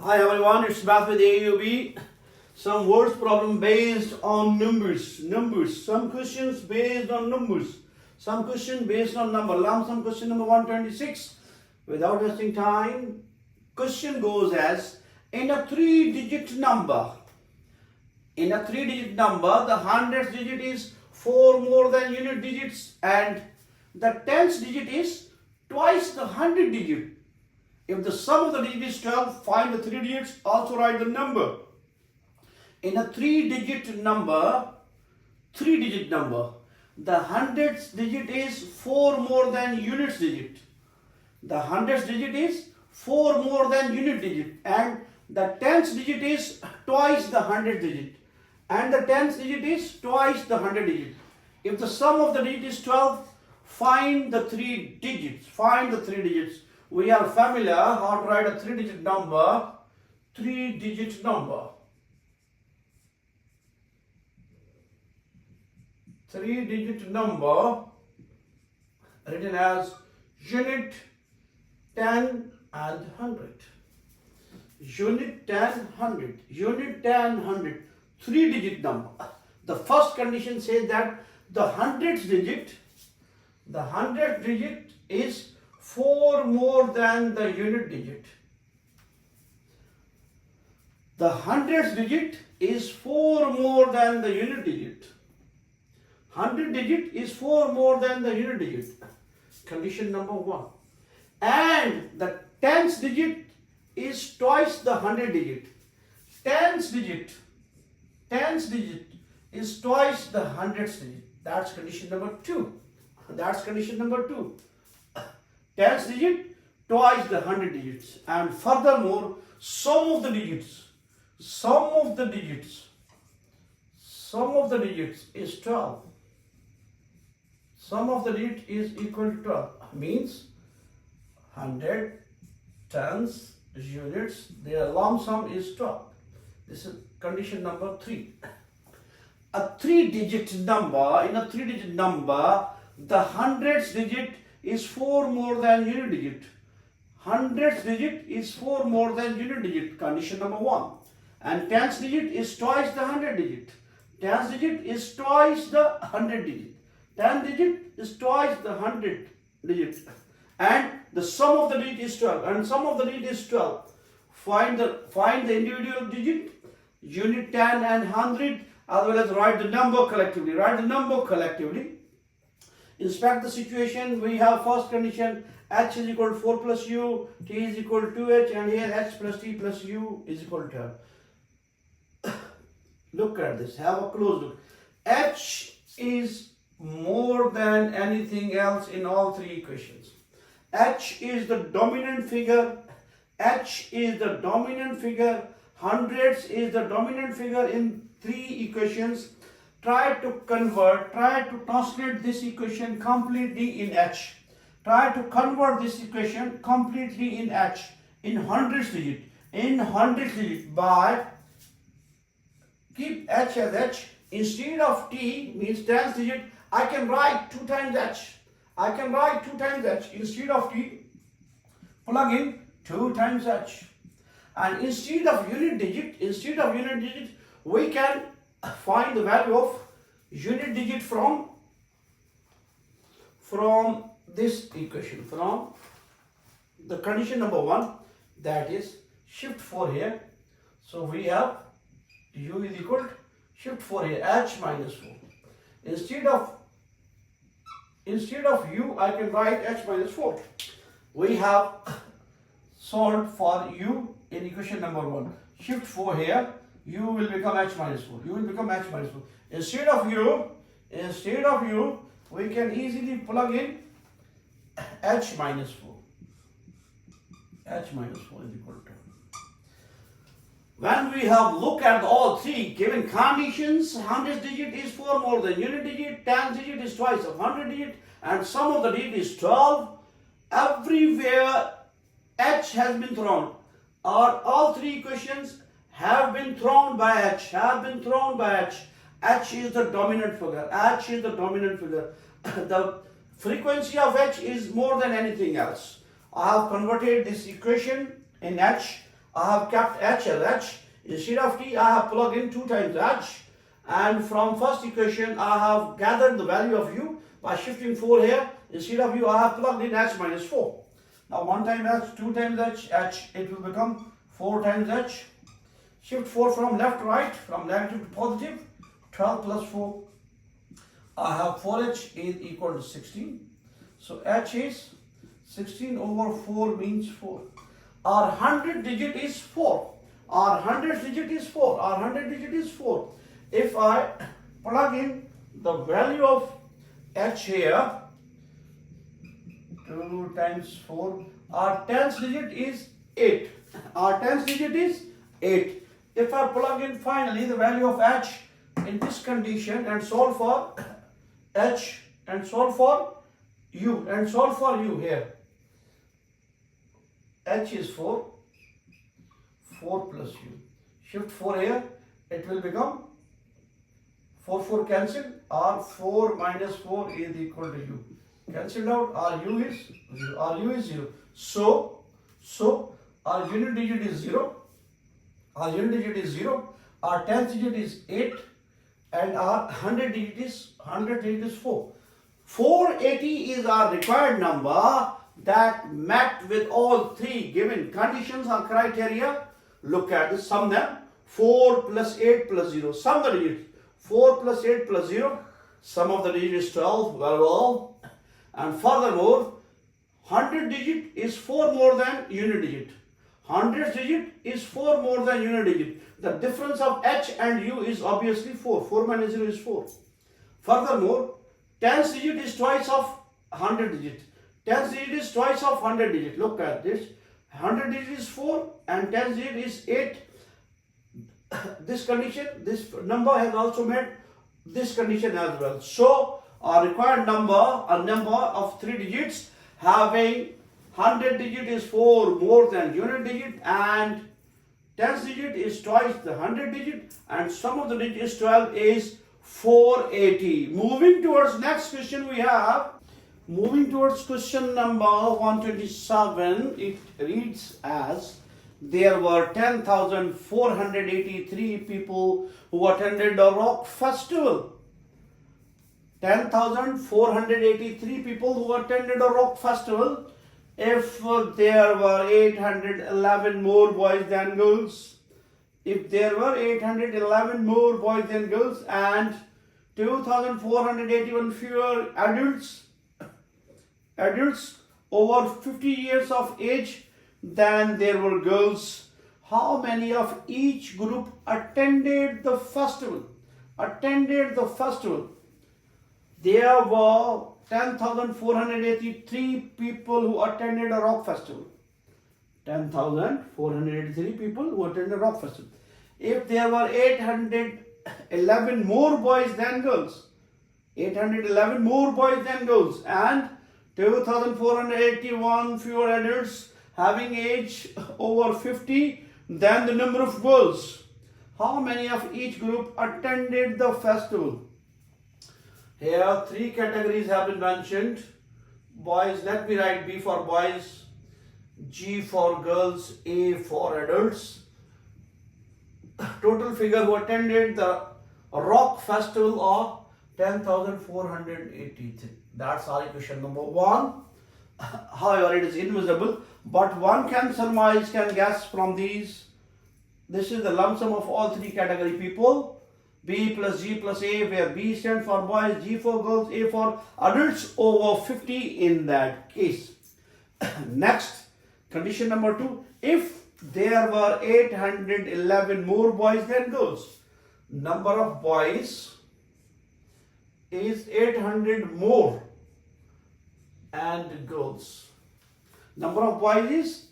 Hi everyone, it's Math with AUB. Some words problem based on numbers. Some questions based on numbers. Some question based on number. Lump sum question number 126. Without wasting time, question goes as, in a three-digit number, the hundredth digit is 4 more than unit digits and the tenth digit is twice the hundred digit. If the sum of the digits is 12, find the three digits, also write the number. In a three-digit number, the hundredth digit is 4 more than unit digit. The hundredth digit is 4 more than unit digit and the tenth digit is twice the hundred digit. And the tenth digit is twice the hundred digit. If the sum of the digit is 12, find the three digits. We are familiar how to write a three-digit number. Three-digit number written as unit, 10 and 100. Unit, 10, 100. Unit, 10, 100. Three-digit number. The first condition says that the hundredth digit is 4 more than the unit digit. The hundredth digit is 4 more than the unit digit. Hundred digit is 4 more than the unit digit. Condition number 1. And the tenth digit is twice the hundred digit. Tenth digit is twice the hundredth digit. That's condition number 2. Tenth digit twice the hundred digits. And furthermore, sum of the digits is 12. Sum of the digit is equal to 12. Means 100, tens, units, their lump sum is 12. This is condition number 3. In a three-digit number, the hundredth digit is 4 more than unit digit. Hundredth digit is 4 more than unit digit. Condition number 1. And tenth digit is twice the hundred digit. Tenth digit is twice the hundred digit. Tenth digit is twice the hundred digit. And the sum of the digit is 12. And sum of the digit is 12. Find the individual digit, unit, 10 and 100, as well as write the number collectively. Inspect the situation. We have first condition, h is equal to 4 plus u, t is equal to 2h, and here h plus t plus u is equal to 12. Look at this, have a close look. H is more than anything else in all three equations. H is the dominant figure. Hundreds is the dominant figure in three equations. Try to translate this equation completely in H. Try to convert this equation completely in H, in hundredth digit. By keep H as H. Instead of T means tenth digit, I can write 2 times H. Instead of T, plug in 2 times H. And instead of unit digit, we can find the value of unit digit from this equation, from the condition number 1, that is shift 4 here. So we have u is equal to shift 4 here, h minus 4. Instead of u, I can write h minus 4. We have solved for u in equation number 1. Shift 4 here, u will become h minus 4. Instead of u, we can easily plug in h minus 4. H minus 4 is equal to. When we have looked at all three given conditions, hundredth digit is 4 more than unit digit, tenth digit is twice of hundred digit, and sum of the digit is 12. Everywhere h has been thrown, or all three equations have been thrown by h. H is the dominant figure. The frequency of h is more than anything else. I have converted this equation in h I have kept h as h. Instead of t, I have plugged in 2 times h. And from first equation, I have gathered the value of u by shifting 4 here. Instead of u, I have plugged in h minus 4. Now 1 times h, 2 times h, it will become 4 times h. Shift 4 from left to right, from negative to positive. 12 plus 4. I have 4h is equal to 16. So h is 16 over 4 means 4. Our 100 digit is 4. Our 100 digit is 4. Our 100 digit is 4. If I plug in the value of h here, 2 times 4, our 10th digit is 8. Our 10th digit is 8. If I plug in finally the value of h in this condition and solve for h and solve for u here, h is 4, 4 plus u. Shift 4 here, it will become 4 cancelled, or 4 minus 4 is equal to u. Cancelled out, our u is 0. Our u is 0. So our unit digit is 0. Our unit digit is 0. Our 10th digit is 8. And our 100 digit is 4. 480 is our required number that met with all 3 given conditions or criteria. Look at this, sum them. 4 plus 8 plus 0. Sum the digits. 4 plus 8 plus 0. Sum of the digit is 12. Well. And furthermore, 100 digit is 4 more than unit digit. 100th digit is 4 more than unit digit. The difference of h and u is obviously 4. 4 minus 0 is 4. Furthermore, 10th digit is twice of 100 digit. 10th digit is twice of 100 digit. Look at this. 100 digit is 4 and 10th digit is 8. This condition, this number has also met this condition as well. So, our required number, a number of 3 digits having 100 digit is 4 more than unit digit and 10th digit is twice the 100 digit and sum of the digit is 12 is 480. Moving towards next question we have. Moving towards question number 127, it reads as there were 10,483 people who attended a rock festival. 10,483 people who attended a rock festival. If there were 811 more boys than girls, if there were 811 more boys than girls and 2,481 fewer adults over 50 years of age than there were girls, how many of each group attended the festival? There were 10,483 people who attended a rock festival. 10,483 people who attended a rock festival. If there were 811 more boys than girls, 811 more boys than girls and 2,481 fewer adults having age over 50 than the number of girls, how many of each group attended the festival? Here 3 categories have been mentioned. Boys, let me write B for boys, G for girls, A for adults. Total figure who attended the rock festival of 10,483. That's our equation number 1. However, it is invisible, but one can surmise, can guess from these. This is the lump sum of all 3 category people. B plus G plus A, where B stands for boys, G for girls, A for adults over 50 in that case. Next, condition number 2. If there were 811 more boys than girls, number of boys is 800 more and girls. Number of boys is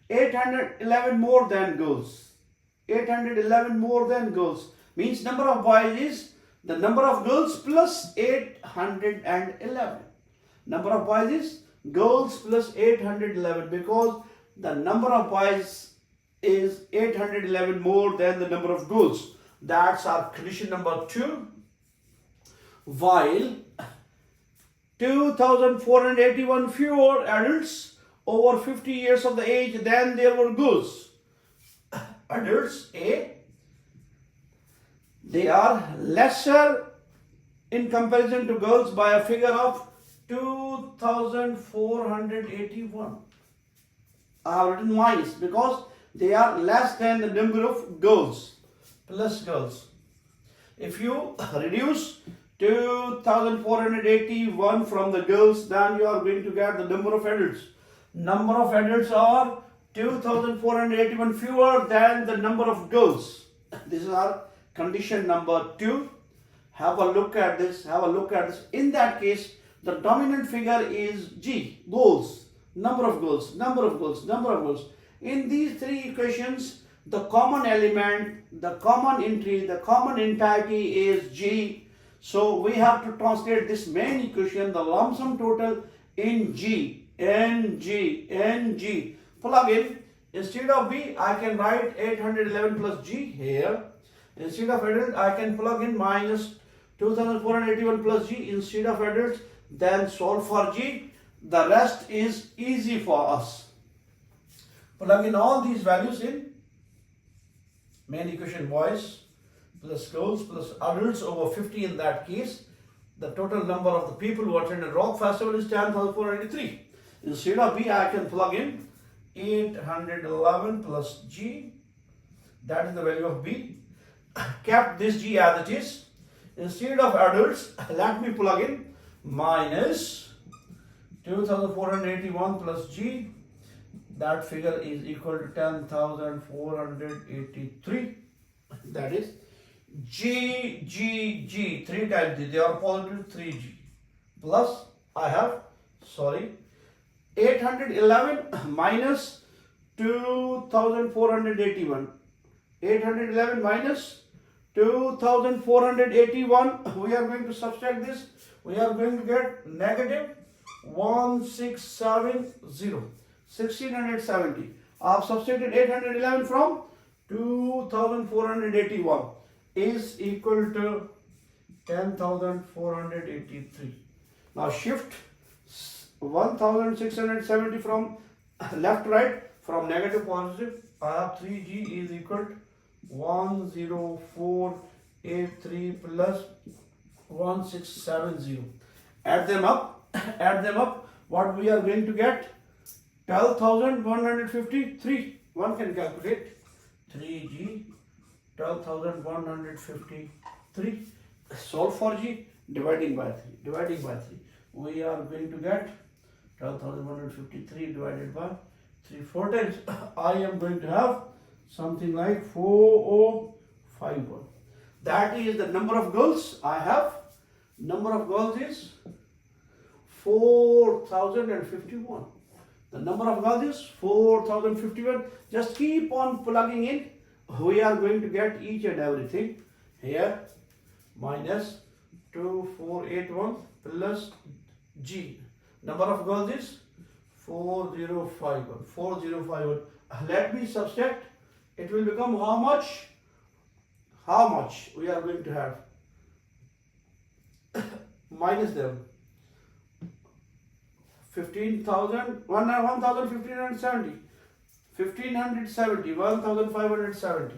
811 more than girls. 811 more than girls means number of boys is the number of girls plus 811. Number of boys is girls plus 811 because the number of boys is 811 more than the number of girls. That's our condition number 2. While 2,481 fewer adults over 50 years of the age than there were girls. adults, A, they are lesser in comparison to girls by a figure of 2481. I have written minus because they are less than the number of girls, plus girls. If you reduce 2481 from the girls, then you are going to get the number of adults. Number of adults are 2481 fewer than the number of girls. This is our condition number 2. Have a look at this. In that case, the dominant figure is G, girls. Number of girls. In these three equations, the common element, the common entry, the common entirety is G. So we have to translate this main equation, the lump sum total, in G. Plug in. Instead of B, I can write 811 plus G here. Instead of adult, I can plug in minus 2481 plus G instead of adults. Then solve for G. The rest is easy for us. Plug in all these values in main equation, boys plus girls plus adults over 50 in that case. The total number of the people who attended Rock Festival is 10,483. Instead of B, I can plug in 811 plus G. That is the value of B. Kept this G as it is. Instead of adults, let me plug in minus 2481 plus G. That figure is equal to 10,483. That is G. 3 times G. They are positive 3G. Plus, I have, 811 minus 2481. 811 minus 2481. We are going to subtract this. We are going to get negative 1670. 1670. I have subtracted 811 from 2481 is equal to 10,483. Now shift 1670 from left to right, from negative to positive. I have 3G is equal to 10483 plus 1670. Add them up. What we are going to get? 12,153. One can calculate 3G, 12,153. Solve for G, dividing by 3. We are going to get 12,153 divided by 3. 4 times. I am going to have something like 4051. That is the number of girls I have. Number of girls is 4,051. The number of girls is 4,051. Just keep on plugging in. We are going to get each and everything here. Minus 2481 plus G. Number of girls is 4051. 4051. Let me subtract. It will become how much? How much we are going to have? Minus them. 15,000, 1,570, 1,570, 1,570,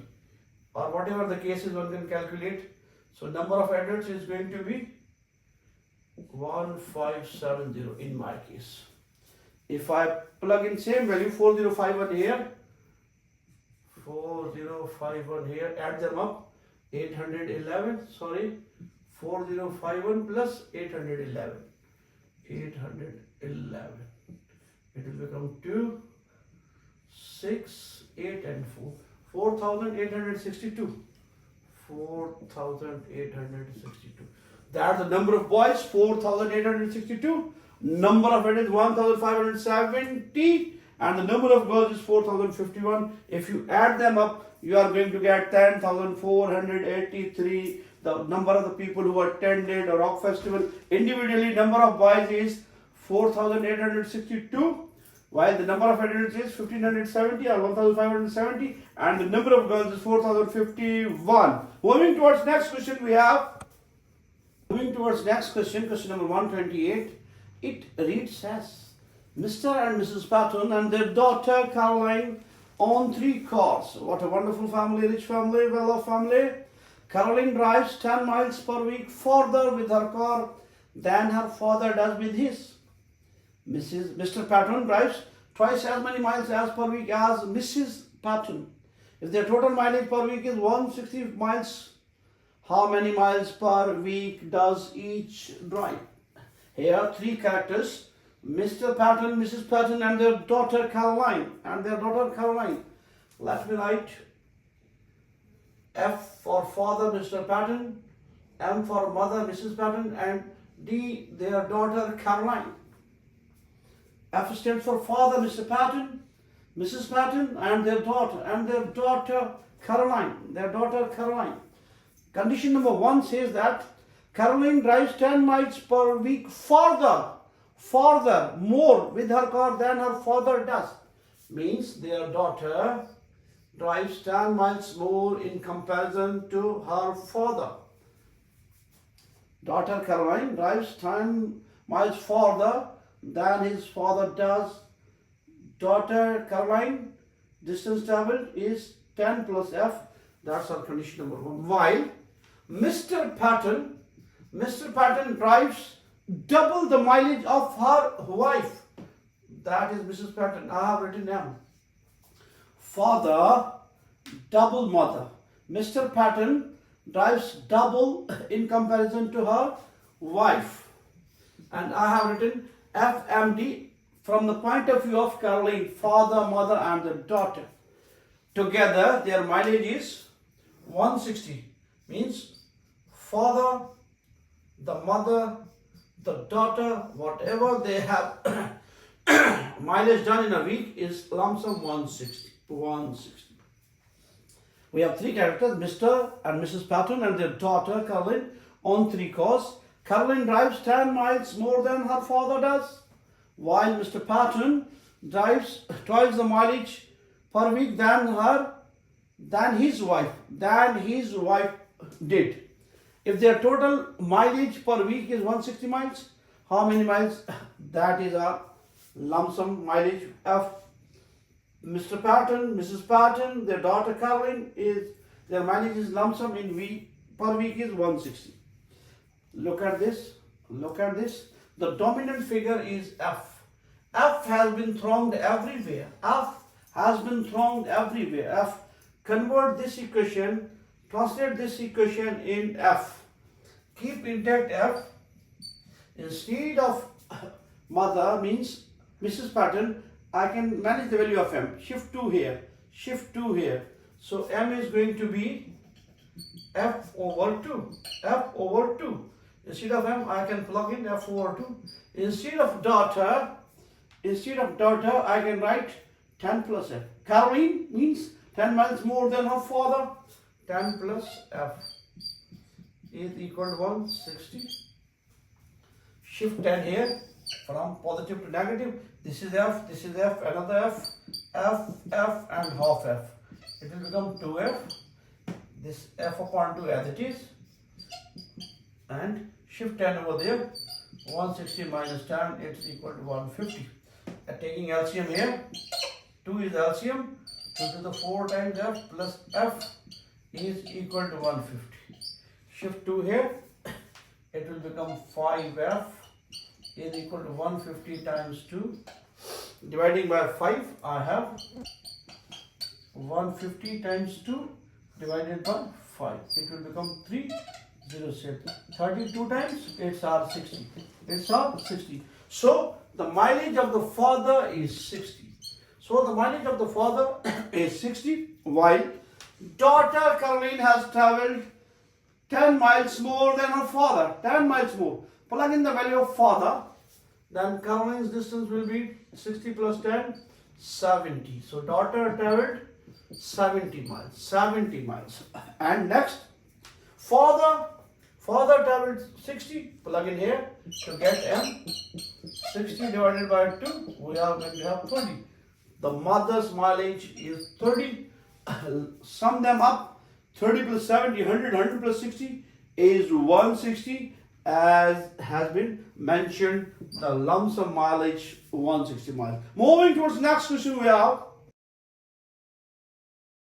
or whatever the cases one can calculate. So number of adults is going to be 1570 in my case. If I plug in same value 4051 here, 4051 here, add them up, 4051 plus 811. It will become 2, 6, 8 and 4. 4,862. 4,862. That's the number of boys, 4,862. Number of adults, 1,570. And the number of girls is 4,051. If you add them up, you are going to get 10,483. The number of the people who attended a rock festival. Individually, number of boys is 4,862, while the number of adults is 1,570 or 1,570, and the number of girls is 4,051. Moving towards next question, question number 128. It reads as Mr. and Mrs. Patton and their daughter Caroline on 3 cars. What a wonderful family, rich family, well-off family. Caroline drives 10 miles per week further with her car than her father does with his. Mr. Patton drives twice as many miles as per week as Mrs. Patton. If their total mileage per week is 160 miles, how many miles per week does each drive? Here 3 characters: Mr. Patton, Mrs. Patton, and their daughter Caroline. Let me write F for father, Mr. Patton, M for mother, Mrs. Patton, and D, their daughter Caroline. F stands for father, Mr. Patton, Mrs. Patton, and their daughter Caroline. Condition number 1 says that Caroline drives 10 miles per week further, more with her car than her father does. Means their daughter drives 10 miles more in comparison to her father. Daughter Caroline drives 10 miles further than his father does. Daughter Caroline, distance traveled is 10 plus F. That's our condition number 1. While Mr. Patton drives double the mileage of her wife. That is Mrs. Patton. I have written down. Father, double mother. Mr. Patton drives double in comparison to her wife. And I have written FMD from the point of view of Caroline, father, mother, and the daughter. Together, their mileage is 160. Means father, the mother, the daughter, whatever they have mileage done in a week is lump sum 160. We have 3 characters: Mr. and Mrs. Patton and their daughter Caroline on 3 cars. Caroline drives 10 miles more than her father does, while Mr. Patton drives twice the mileage per week than his wife did. If their total mileage per week is 160 miles, how many miles? That is a lump sum mileage of Mr. Patton, Mrs. Patton, their daughter Caroline, their mileage is lump sum per week is 160. Look at this. The dominant figure is F. F has been thrown everywhere. F. Convert this equation, translate this equation in F. Keep intact F. Instead of mother means Mrs. Patton, I can manage the value of M. Shift 2 here. So M is going to be F over 2. Instead of M, I can plug in F over 2. Instead of daughter, I can write 10 plus F. Caroline means 10 miles more than her father. 10 plus F is equal to 160. Shift 10 here from positive to negative. This is F, another F, and half F. It will become 2F. This F upon 2 as it is. And shift 10 over there. 160 minus 10, it's equal to 150. Taking LCM here. 2 is LCM. 2 to the 4 times F plus F is equal to 150. Shift 2 here. It will become 5F is equal to 150 times 2. Dividing by 5, I have 150 times 2 divided by 5. It will become 307. 32 times, it's R 60. So, the mileage of the father is 60. While daughter Caroline has travelled 10 miles more than her father. 10 miles more. Plug in the value of father, then Caroline's distance will be 60 plus 10, 70. So daughter travelled 70 miles. And next, father travelled 60. Plug in here to get M. 60 divided by 2, we are going to have 20. The mother's mileage is 30. Sum them up. 30 plus 70, 100 plus 60 is 160, as has been mentioned, the lump sum mileage 160 miles. Moving towards the next question we have.